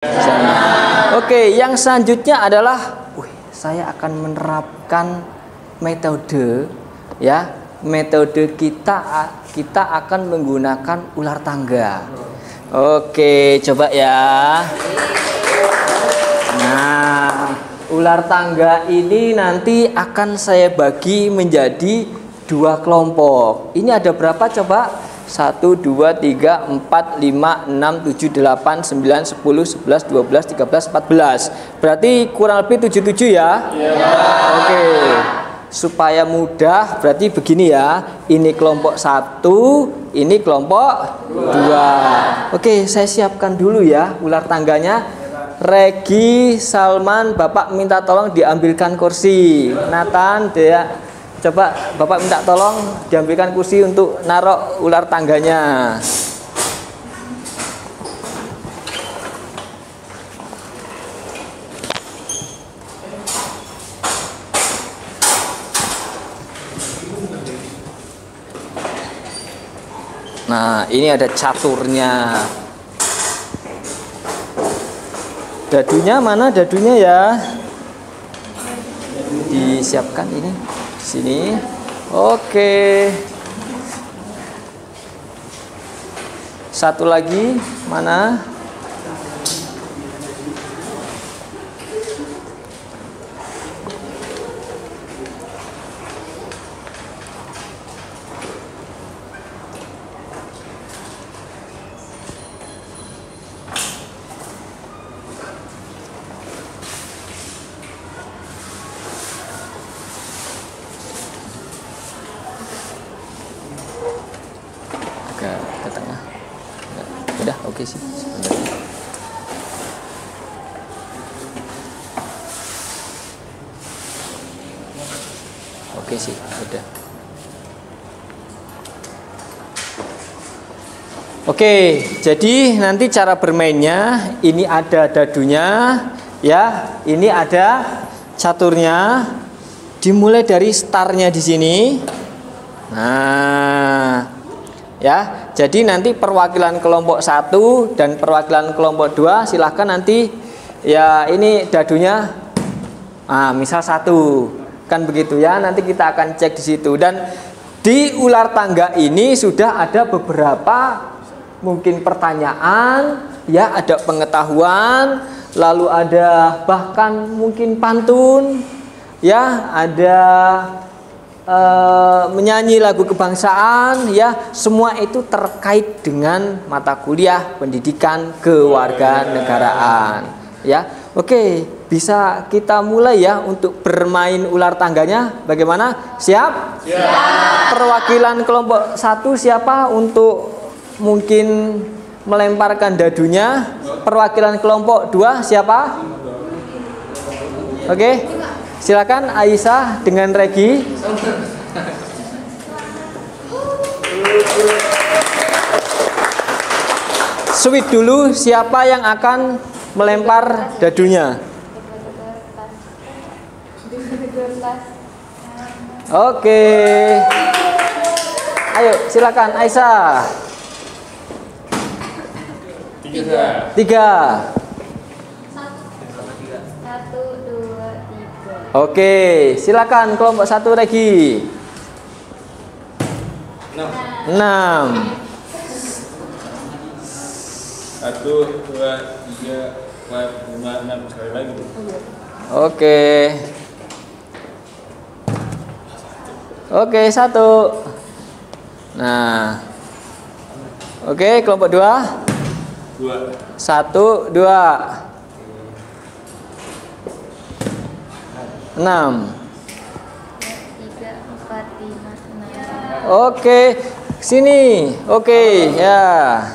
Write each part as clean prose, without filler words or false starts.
Oke, yang selanjutnya adalah saya akan menerapkan metode ya. Metode kita akan menggunakan ular tangga. Oke, coba ya. Nah, ular tangga ini nanti akan saya bagi menjadi 2 kelompok. Ini ada berapa coba? 1, 2, 3, 4, 5, 6, 7, 8, 9, 10, 11, 12, 13, 14. Berarti kurang lebih 77 ya? Oke. Supaya mudah berarti begini ya. Ini kelompok 1, ini kelompok 2. Oke, saya siapkan dulu ya ular tangganya. Regi, Salman, Bapak minta tolong diambilkan kursi. Nathan, dia coba Bapak minta tolong diambilkan kursi untuk narok ular tangganya. Nah, ini ada caturnya. Dadunya mana dadunya ya? Disiapkan ini. Sini. Oke. Satu lagi mana? Ke tengah. Udah oke sih sebenarnya. Oke sih, udah. Oke, jadi nanti cara bermainnya ini ada dadunya ya, ini ada caturnya. Dimulai dari startnya di sini. Nah, ya, jadi nanti perwakilan kelompok 1 dan perwakilan kelompok 2 silahkan nanti ya ini dadunya misal 1 kan begitu ya, nanti kita akan cek di situ. Dan di ular tangga ini sudah ada beberapa mungkin pertanyaan ya, ada pengetahuan, lalu ada bahkan mungkin pantun ya, ada menyanyi lagu kebangsaan ya, semua itu terkait dengan mata kuliah pendidikan kewarganegaraan ya. Oke, bisa kita mulai ya untuk bermain ular tangganya. Bagaimana? Siap? Siap. Perwakilan kelompok 1 siapa untuk mungkin melemparkan dadunya? Perwakilan kelompok 2 siapa? Oke. Silakan Aisyah dengan Regi. Sweet dulu, siapa yang akan melempar dadunya? Oke. Ayo, silakan Aisyah. 3. Oke, silakan kelompok 1 Regi. 6. 6. 1, 2, 3, 4, 5, 6 sekali lagi. Oke. Oke, 1. Nah. Oke, kelompok 2. 2. 1, 2. 6. 3, 4, 5, 6. Oke, sini. Oke, ya.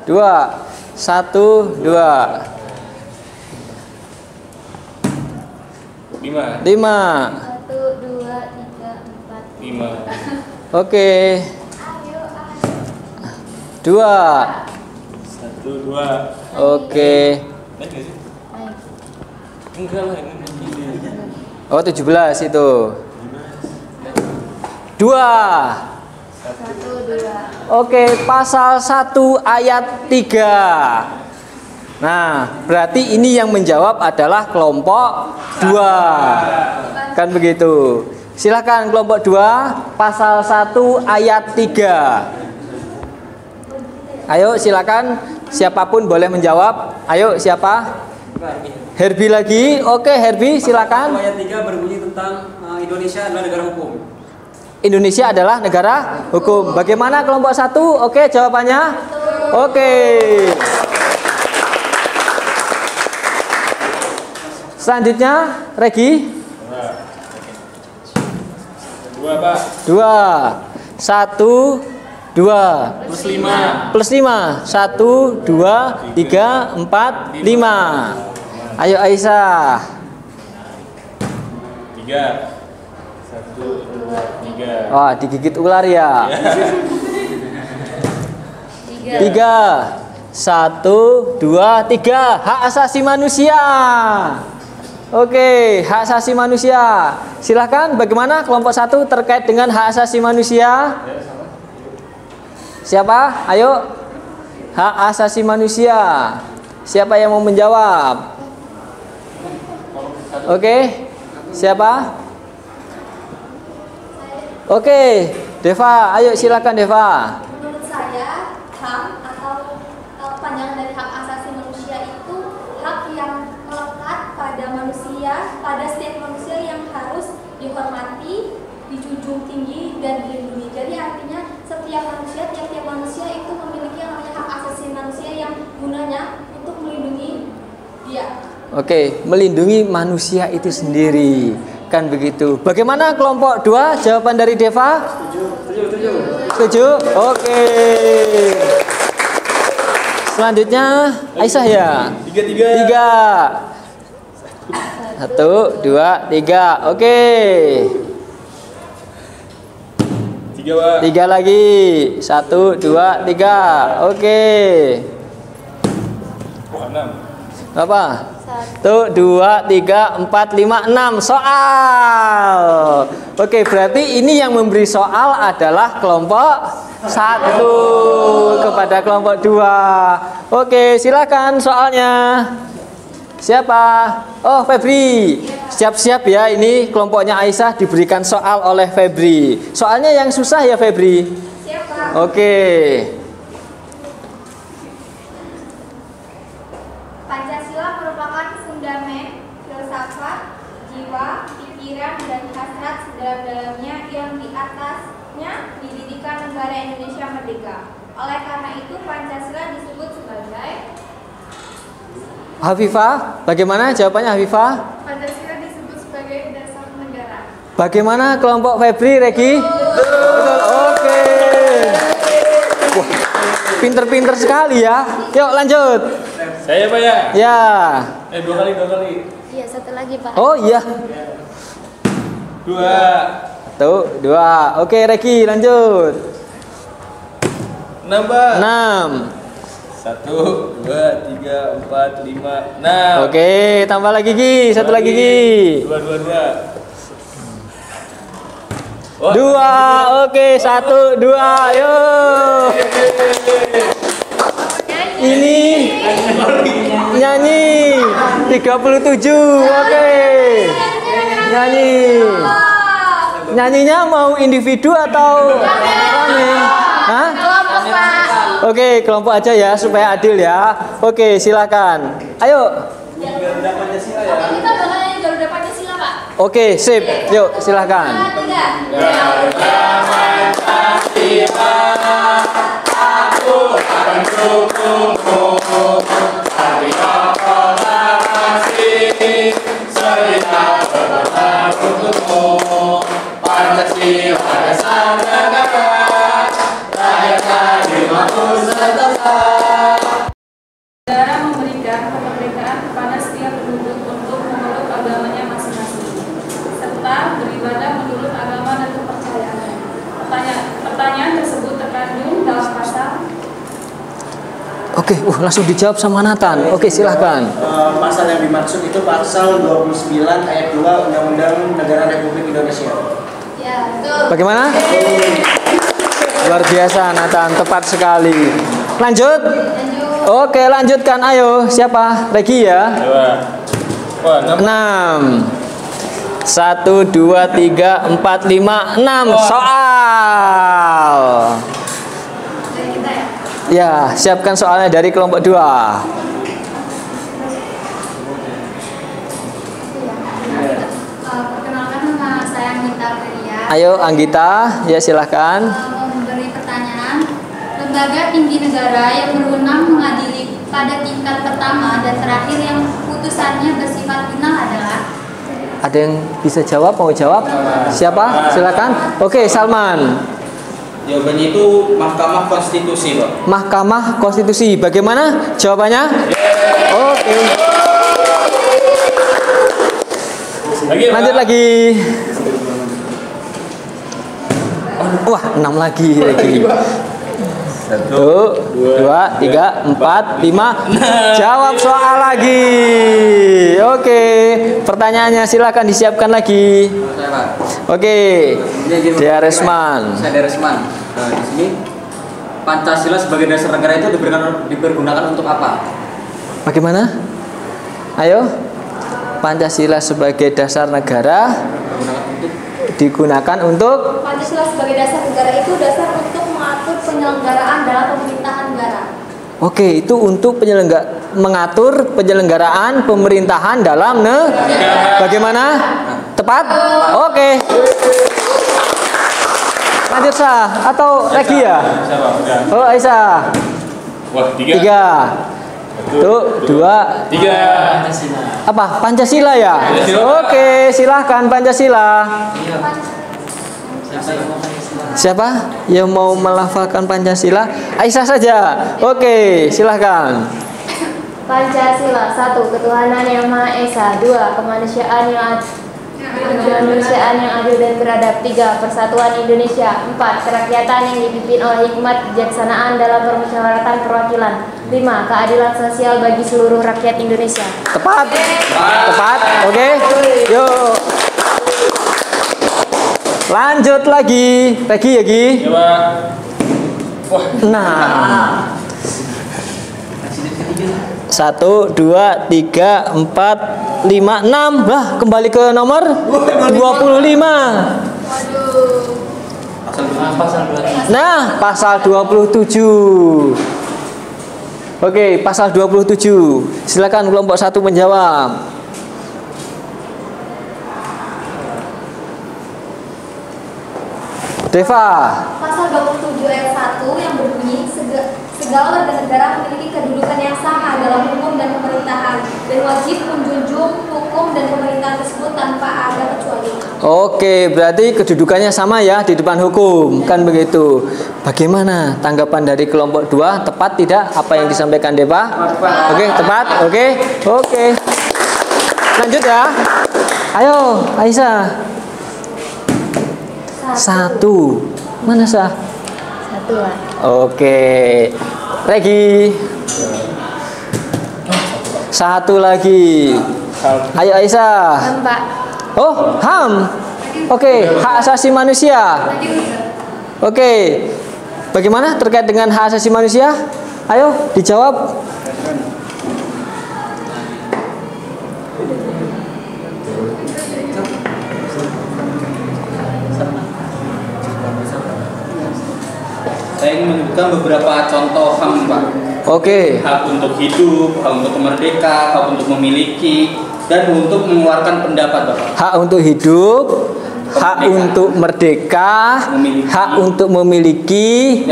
2. 1, 2. 5. 5. 1, 2, 3, 4. 5. Oke. 2. 1, 2. Oke. Naik nggak sih? Enggak lah, ini. Oh, 17 itu. 2. 1, 2. Oke, pasal 1 ayat 3. Nah, berarti ini yang menjawab adalah kelompok 2. Kan begitu. Silakan kelompok 2, pasal 1 ayat 3. Ayo silakan, siapapun boleh menjawab. Ayo, siapa? Herbie lagi. Oke, Herbie silakan. Ayat 3 berbunyi tentang Indonesia adalah negara hukum. Indonesia adalah negara hukum. Bagaimana kelompok 1? Oke, jawabannya. Oke. Selanjutnya, Regi. 2, Pak. 2. 1, 2. Plus 5. Plus 5. 1, 2, 3, 4, 5. Ayo Aisyah. 3. 1, 2, 3. Wah, digigit ular ya. 3. 1, 2, 3. Hak asasi manusia. Oke, hak asasi manusia. Silahkan, bagaimana kelompok 1 terkait dengan hak asasi manusia? Siapa? Ayo. Hak asasi manusia. Siapa yang mau menjawab? Oke. Siapa? Oke, Deva. Ayo silakan Deva. Menurut saya, HAM atau panjangan dari hak asasi manusia itu hak yang melekat pada manusia, pada setiap manusia yang harus dihormati, dijunjung tinggi dan dilindungi. Jadi artinya tiap-tiap manusia itu memiliki yang namanya hak asasi manusia yang gunanya untuk melindungi dia. Oke, melindungi manusia itu sendiri. Kan begitu. Bagaimana kelompok 2? Jawaban dari Deva? Setuju? Oke. Selanjutnya Aisyah ya. 3. 1, 2, 3. Oke. 3, Pak. 3 lagi. 1, 2, 3. Oke. 6. Apa? 1, 2, 3, 4, 5, 6. Soal. Oke, berarti ini yang memberi soal adalah kelompok 1 kepada kelompok 2. Oke, silakan soalnya. Siapa? Oh, Febri. Siap-siap ya, ini kelompoknya Aisyah diberikan soal oleh Febri. Soalnya yang susah ya, Febri. Siapa? Oke. Pancasila merupakan fundament filsafat, jiwa, pikiran, dan hasrat sedalam-dalamnya yang di atasnya didirikan negara Indonesia merdeka. Oleh karena itu, Pancasila disebut sebagai Hafifah, bagaimana jawabannya Hafifah? Pancasila disebut sebagai dasar negara. Bagaimana kelompok Febri, Regi? Betul. Oke. Wah, pinter-pinter sekali ya. Yuk lanjut. Saya, Pak ya? Ya. 2 kali. Iya, satu lagi, Pak. Oh iya. 2. 1, 2. Oke, Regi lanjut. 6, Pak. 6. 1, 2, 3, 4, 5, 6. Oke, tambah lagi Gi. Satu lagi Gi. 2. 2. Oke, 1, 2. Yuk. Ini nyanyi 37. Oke. Nyanyi. Nyanyinya mau individu atau rame? Hah? Kelompok, Pak. Oke, kelompok aja ya supaya adil ya. Oke, silakan. Ayo. Kita bakal nyanyi Garuda Pancasila, Pak. Oke, sip. Yuk, silakan. 3. Negara memberikan kemerdekaan kepada setiap penduduk untuk memeluk agamanya masing-masing, serta beribadah menurut agama dan kepercayaannya. Pertanyaan tersebut terkandung dalam pasal. Oke, langsung dijawab sama Nathan. Oke, silahkan. Pasal yang dimaksud itu pasal 29 ayat 2 Undang-Undang Negara Republik Indonesia. Ya, betul. Bagaimana? Luar biasa Nathan, tepat sekali. Lanjut. Oke, lanjutkan. Ayo, siapa? Regi ya. Wah, 6. 1, 2, 3, 4, 5, 6. Soal. Ya, siapkan soalnya dari kelompok 2. Perkenalkan, nama saya Anggita Feria. Ayo Anggita, ya silahkan. Memberi pertanyaan. Lembaga tinggi negara yang berwenang mengadili pada tingkat pertama dan terakhir yang putusannya bersifat final adalah. Ada yang bisa jawab? Mau jawab? Siapa? Silakan. Oke, Salman. Jawabannya itu Mahkamah Konstitusi, Pak. Mahkamah Konstitusi. Bagaimana jawabannya? Oke. Lanjut lagi. Wah, 6 lagi. 1, 2, 3, 4, 5. Jawab soal lagi. Oke. Pertanyaannya silakan disiapkan lagi. Oke. Dia Resman. Saya Resman. Di sini Pancasila sebagai dasar negara itu dipergunakan untuk apa? Bagaimana? Ayo. Pancasila sebagai dasar negara digunakan untuk. Pancasila sebagai dasar negara itu dasar untuk mengatur penyelenggaraan dalam pemerintahan negara. Oke, itu untuk mengatur penyelenggaraan pemerintahan dalam negara. Bagaimana? Tepat? Oke. Lanjut Sah atau Regi ya? Oh, Aisyah. Wah, 3. 3. 2, 3. apa? Pancasila ya? Oke, silahkan Pancasila. Siapa yang mau melafalkan Pancasila? Aisyah saja. Oke, silahkan. Pancasila 1. Ketuhanan yang Maha Esa. 2. Kemanusiaan yang adil dan beradab. 3. Persatuan Indonesia. 4. Kerakyatan yang dipimpin oleh hikmat kebijaksanaan dalam permusyawaratan perwakilan. 5. Keadilan sosial bagi seluruh rakyat Indonesia. Tepat. Tepat. Oke. Yuk. Lanjut lagi. Regi ya, Gi. Ya, Pak. Wah. Nah. 1, 2, 3, 4, 5, 6. Lah, kembali ke nomor 25. Nah, pasal 27. Oke, pasal 27. Silakan kelompok 1 menjawab. Deva. Pasal 27 ayat 1 yang berbunyi segala warga negara memiliki kedudukan yang sama dalam hukum dan pemerintahan dan wajib menjunjung hukum dan pemerintahan tersebut tanpa ada kecuali. Oke, berarti kedudukannya sama ya di depan hukum, kan begitu. Bagaimana tanggapan dari kelompok 2? Tepat tidak apa yang disampaikan Deva? Oke, tepat. Oke. Lanjut ya. Ayo, Aisyah. 1. Mana Sah? 1 lah. Oke. Regi. 1 lagi. Ayo Aisyah. Pak. Oh, HAM. Oke, hak asasi manusia. Oke. Bagaimana terkait dengan hak asasi manusia? Ayo dijawab. Saya ingin menyebutkan beberapa contoh HAM, Pak. Oke. Hak untuk hidup, hak untuk merdeka, hak untuk memiliki, dan untuk mengeluarkan pendapat, Bapak. Hak untuk hidup, hak untuk merdeka, hak untuk memiliki,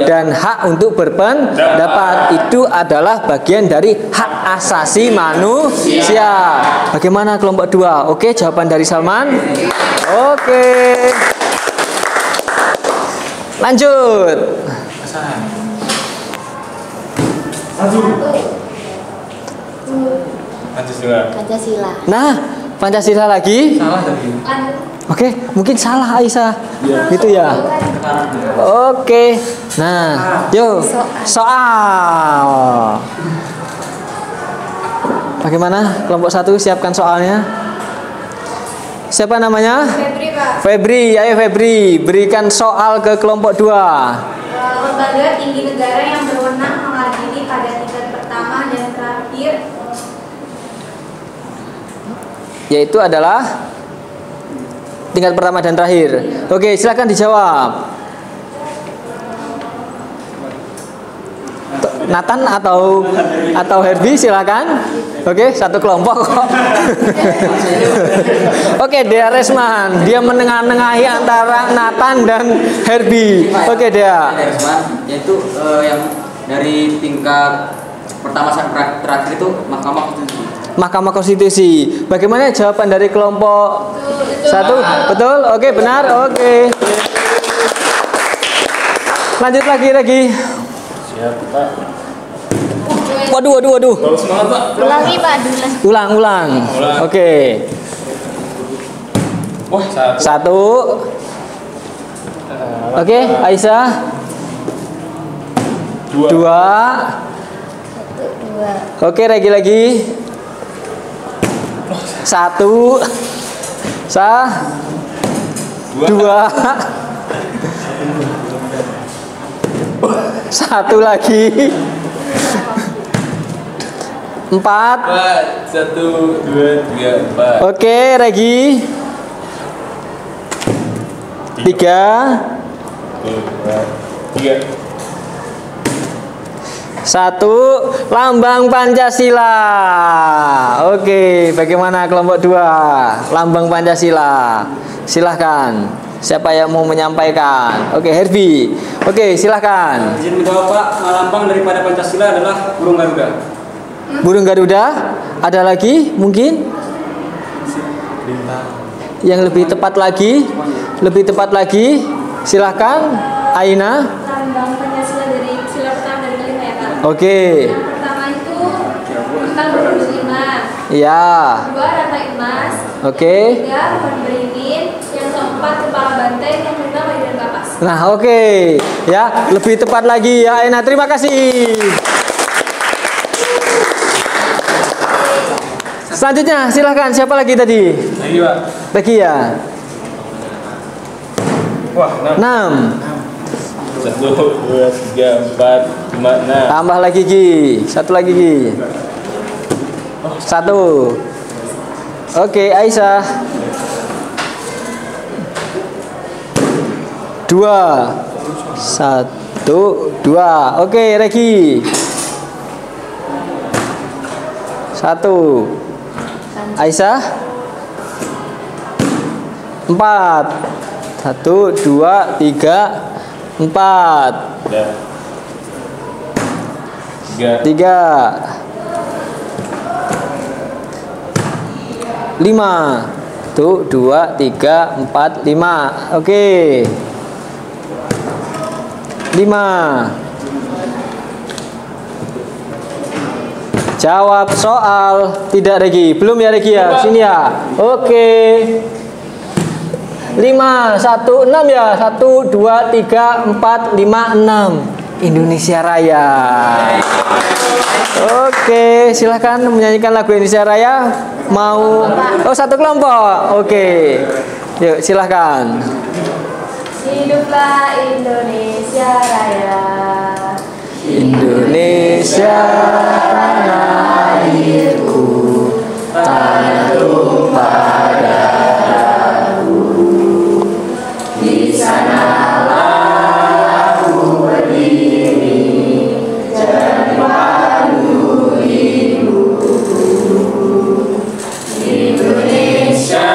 dan hak untuk berpendapat. Itu adalah bagian dari hak asasi manusia. Bagaimana kelompok 2? Oke, jawaban dari Salman. Oke. Lanjut. Pancasila. Nah, Pancasila lagi. Oke, mungkin salah Aisyah. Gitu ya. Oke. Nah, yuk soal. Bagaimana kelompok 1 siapkan soalnya? Siapa namanya? Febri Pak. Febri, ayo Febri, berikan soal ke kelompok 2. Lembaga tinggi negara yang berwenang mengadili pada tingkat pertama dan terakhir Yaitu adalah tingkat pertama dan terakhir. Oke, silakan dijawab. Nathan atau Herbie, silakan. Oke, satu kelompok kok. Oke, Dea Resman, dia menengah-nengahi antara Nathan dan Herbie. Oke, Dea. Yaitu yang dari tingkat pertama sampai terakhir itu Mahkamah Konstitusi. Mahkamah Konstitusi. Bagaimana jawaban dari kelompok 1? Betul? Oke, benar. Oke. Lanjut lagi. Siap, Pak. Waduh. Bagus banget, Pak. Ulangi Pak dulu. Ulang. Oke. Wah, 1. Oke, Aisyah. 2. Oke, lagi. 1. 2. 1 lagi. 4. 1, 2, 3, 4. Oke, Regi. 3. 3. 1. Lambang Pancasila. Oke, bagaimana kelompok 2? Lambang Pancasila. Silahkan. Siapa yang mau menyampaikan? Oke, Herbie. Oke, silahkan. Izin menjawab Pak, lambang daripada Pancasila adalah burung Garuda. Burung Garuda. Ada lagi mungkin? Yang lebih tepat lagi? Silahkan, Aina. lambang Pancasila dari sila pertama dan kelima ya Pak. Oke. Yang pertama itu tentang berwujud iman. Iya. Kedua rantai emas. Oke. Tiga pohon beringin. Yang keempat kepala banteng. Yang kelima Medan Kapas. Nah, oke. Ya, lebih tepat lagi ya, Aina. Terima kasih. Selanjutnya, silahkan. Siapa lagi tadi? Lagi, Pak. Lagi ya. Wah, 6. 1, 2, 3, 4, 5, 6. Tambah lagi Gi. Satu lagi Gi. 1. Oke, Aisyah. 2. 1, 2. Oke, Regi. 1. Aisyah. 4. 1, 2, 3, 4. 3. 5. 1, 2, 3, 4, 5. Oke. 5. Jawab soal. Tidak, Regi. Belum ya, Regi ya? Sini ya. Oke. 5, 1, 6 ya. 1, 2, 3, 4, 5, 6. Indonesia Raya. Oke, silahkan menyanyikan lagu Indonesia Raya. Mau? Oh, satu kelompok. Oke. Yuk, silahkan. Hiduplah Indonesia Raya. Indonesia tanah airku, tanah tumpah darahku. Di sanalah aku berdiri, jadi pandu hidupku. Indonesia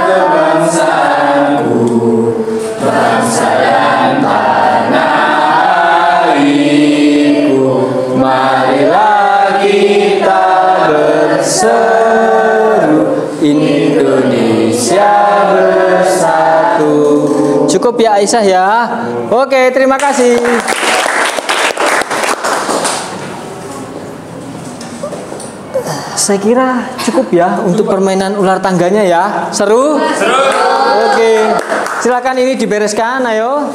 kebangsaanku, bangsa dan tanah airku. Marilah kita berseru, Indonesia bersatu. Cukup ya Aisyah ya. Oke, terima kasih. Saya kira cukup ya untuk permainan ular tangganya ya. Seru? Seru. Oke. Silakan ini dibereskan, ayo.